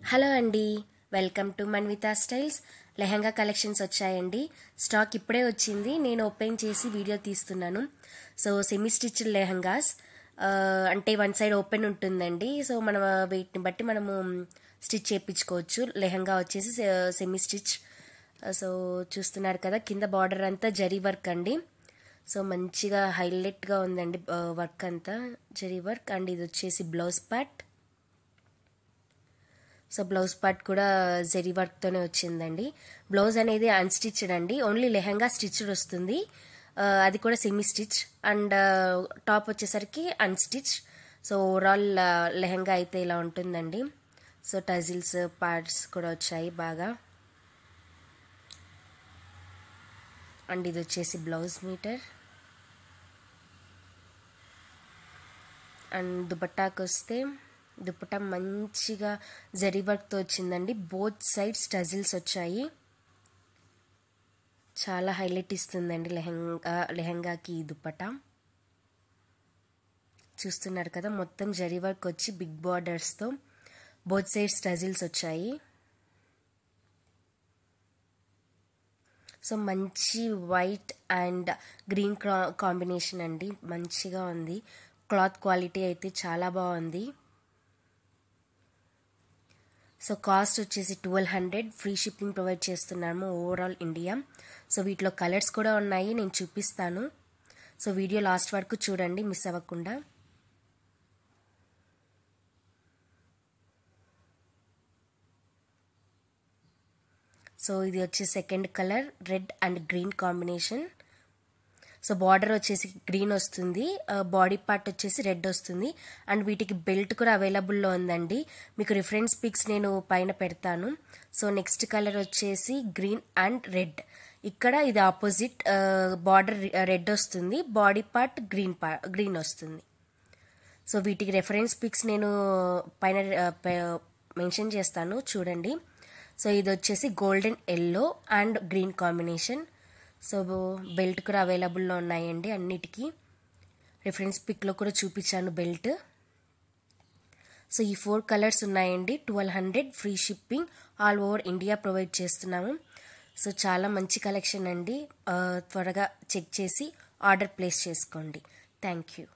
Hello అండి, welcome to Manvitha Styles. Lehenga collections వచ్చాయండి. Stock ఇప్పుడే వచ్చింది. నేను ఓపెన్ చేసి వీడియో తీస్తున్నాను. సో సెమీ స్టిచ్డ్ లెహంగాస్, అంటే వన్ సైడ్ ఓపెన్ ఉంటుందండి. సో మనం వీటిని బట్టి మనము స్టిచ్ చేయించుకోవచ్చు. లెహంగా వచ్చేసి సెమీ స్టిచ్. సో చూస్తున్నారు కదా, కింద బార్డర్ అంతా జరీ వర్క్ అండి. సో మంచిగా హైలైట్గా ఉందండి వర్క్ అంతా జరీ వర్క్. అండ్ ఇది వచ్చేసి blouse part. So blouse part కూడా జరీ వర్క్తోనే వచ్చిందండి. బ్లౌజ్ అనేది అన్స్టిచ్డ్ అండి, ఓన్లీ లెహంగా స్టిచ్డ్ వస్తుంది. అది కూడా సెమీ స్టిచ్. అండ్ టాప్ వచ్చేసరికి అన్స్టిచ్. సో ఓవరాల్ లెహంగా అయితే ఇలా ఉంటుందండి. సో టజిల్స్ పార్ట్స్ కూడా వచ్చాయి బాగా. అండ్ ఇది వచ్చేసి బ్లౌజ్ మీటర్. అండ్ దుపట్టాకు వస్తే, దుపట్టా మంచిగా జరీ వర్క్తో వచ్చిందండి. బోత్ సైడ్స్ టజిల్స్ వచ్చాయి. చాలా హైలైట్ ఇస్తుందండి లెహంగాకి ఈ దుపట్టా. చూస్తున్నారు కదా, మొత్తం జరీ వర్క్ వచ్చి బిగ్ బార్డర్స్తో బోత్ సైడ్స్ టజిల్స్ వచ్చాయి. సో మంచి వైట్ అండ్ గ్రీన్ కాంబినేషన్ అండి, మంచిగా ఉంది. క్లాత్ క్వాలిటీ అయితే చాలా బాగుంది. సో కాస్ట్ వచ్చేసి 1200, ఫ్రీ షిప్పింగ్ ప్రొవైడ్ చేస్తున్నాము ఓవరాల్ ఇండియా. సో వీటిలో కలర్స్ కూడా ఉన్నాయి, నేను చూపిస్తాను. సో వీడియో లాస్ట్ వరకు చూడండి, మిస్ అవ్వకుండా. సో ఇది వచ్చి second colour, red and green combination. So border వచ్చేసి గ్రీన్ వస్తుంది, బాడీ పార్ట్ వచ్చేసి రెడ్ వస్తుంది. అండ్ వీటికి బెల్ట్ కూడా అవైలబుల్లో ఉందండి. మీకు రిఫరెన్స్ పిక్స్ నేను పైన పెడతాను. సో నెక్స్ట్ కలర్ వచ్చేసి గ్రీన్ అండ్ రెడ్. ఇక్కడ ఇది ఆపోజిట్, బార్డర్ రెడ్ వస్తుంది, బాడీ పార్ట్ గ్రీన్ వస్తుంది. సో వీటికి రెఫరెన్స్ పిక్స్ నేను పైన మెన్షన్ చేస్తాను, చూడండి. సో ఇది వచ్చేసి golden yellow and green combination. So belt కూడా అవైలబుల్లో ఉన్నాయండి అన్నిటికీ. రిఫరెన్స్ పిక్లో కూడా చూపించాను బెల్ట్. సో ఈ 4 కలర్స్ ఉన్నాయండి. 1200, free shipping, all over India provide చేస్తున్నాము. సో చాలా మంచి కలెక్షన్ అండి. త్వరగా చెక్ చేసి ఆర్డర్ ప్లేస్ చేసుకోండి. Thank you.